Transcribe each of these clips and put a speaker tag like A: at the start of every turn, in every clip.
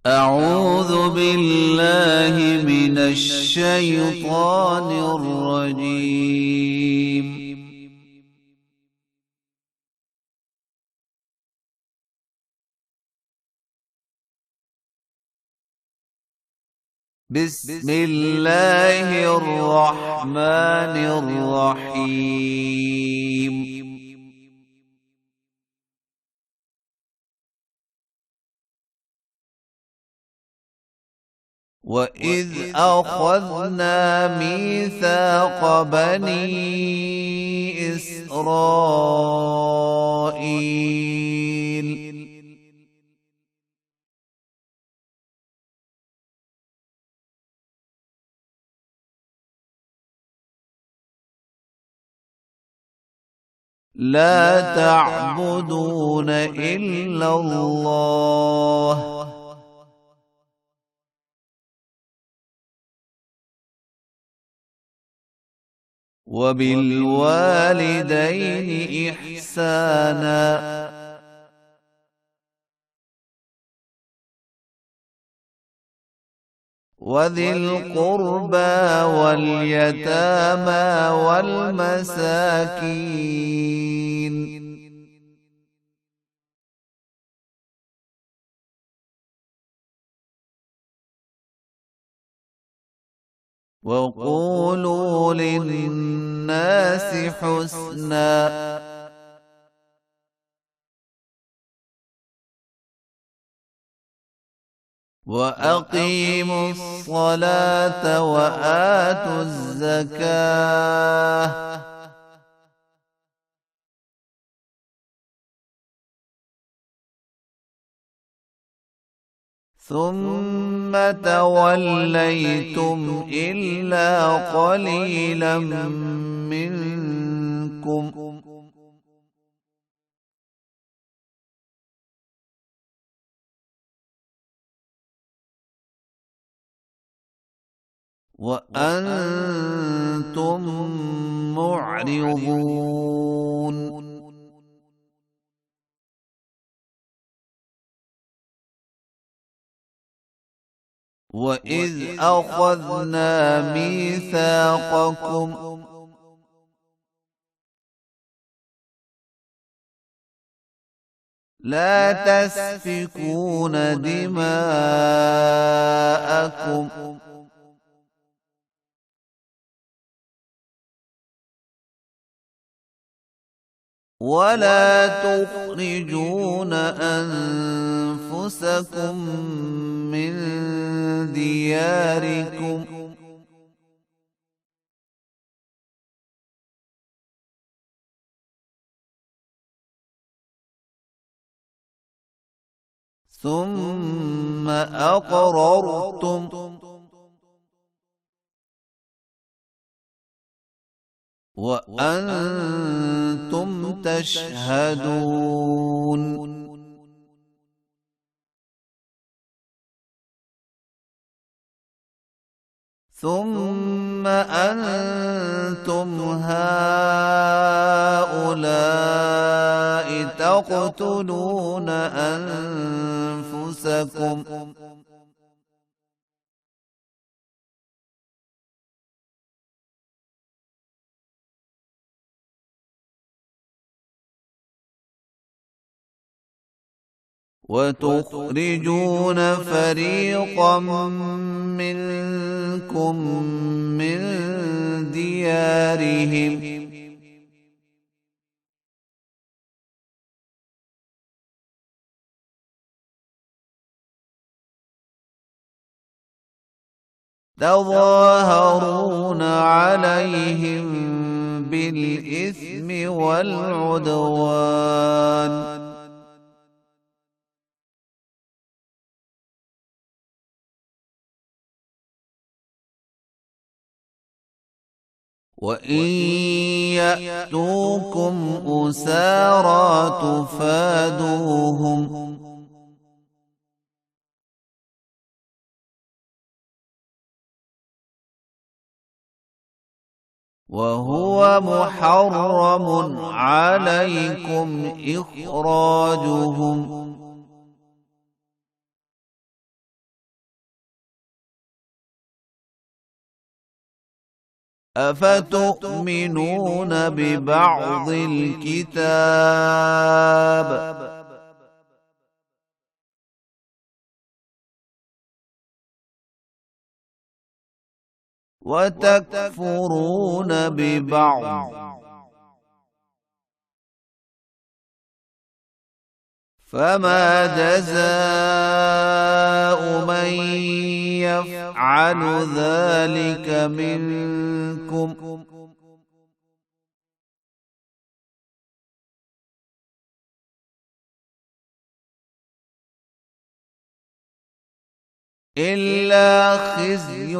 A: أعوذ بالله من الشيطان الرجيم. بسم الله الرحمن الرحيم. وَإِذْ أَخَذْنَا مِيثَاقَ بَنِي إِسْرَائِيلَ لَا تَعْبُدُونَ إِلَّا اللَّهَ وَبِالْوَالِدَيْنِ إِحْسَانًا وَذِي الْقُرْبَى وَالْيَتَامَى وَالْمَسَاكِينِ وَقُولُوا لِلنَّاسِ حُسْنًا وَأَقِيمُوا الصَّلَاةَ وَآتُوا الزَّكَاةَ ثُمَّ تَوَلَّيْتُمْ إِلَّا قَلِيلًا مِّنكُمْ وَأَنتُم مُّعْرِضُونَ وَإِذْ أَخَذْنَا مِيثَاقَكُمْ لَا تَسْفِكُونَ دِمَاءَكُمْ وَلَا تُخْرِجُونَ أَنفُسَكُم مِّن دِيَارِكُمْ ثُمَّ أَقْرَرْتُمْ وَأَنتُمْ تَشْهَدُونَ ثُمَّ أَنتُمْ هَٰؤُلَاءِ تَقْتُلُونَ أَنفُسَكُمْ وَتُخْرِجُونَ فَرِيقًا مِّنكُم مِّن دِيَارِهِمْ تَظَاهَرُونَ عَلَيْهِم بِالْإِثْمِ وَالْعُدْوَانِ وَإِن يَأْتُوكُمْ أُسَارَىٰ تُفَادُوهُمْ وَهُوَ مُحَرَّمٌ عَلَيْكُمْ إِخْرَاجُهُمْ أفتؤمنون ببعض الكتاب وتكفرون ببعض فما جزاء من يفعل ذلك منكم إلا خزي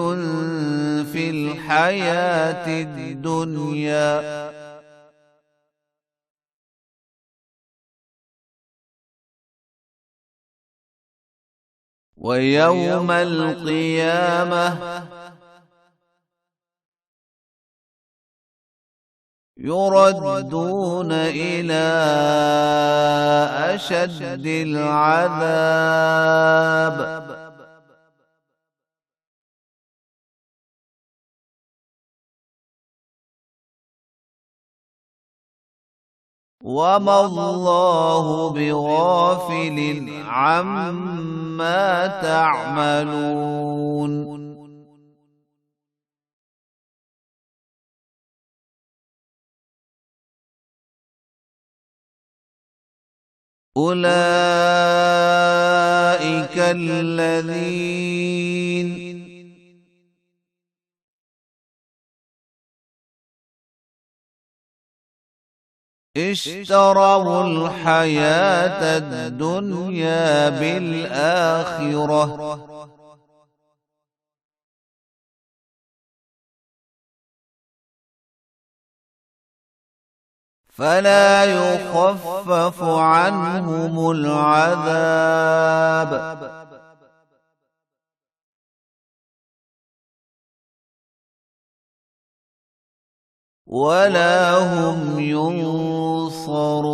A: في الحياة الدنيا ويوم القيامة يردون إلى أشد العذاب وما الله بغافل عما تعملون أولئك الذين اشتروا الحياة الدنيا بالآخرة فلا يخفف عنهم العذاب ولا هم ينصرون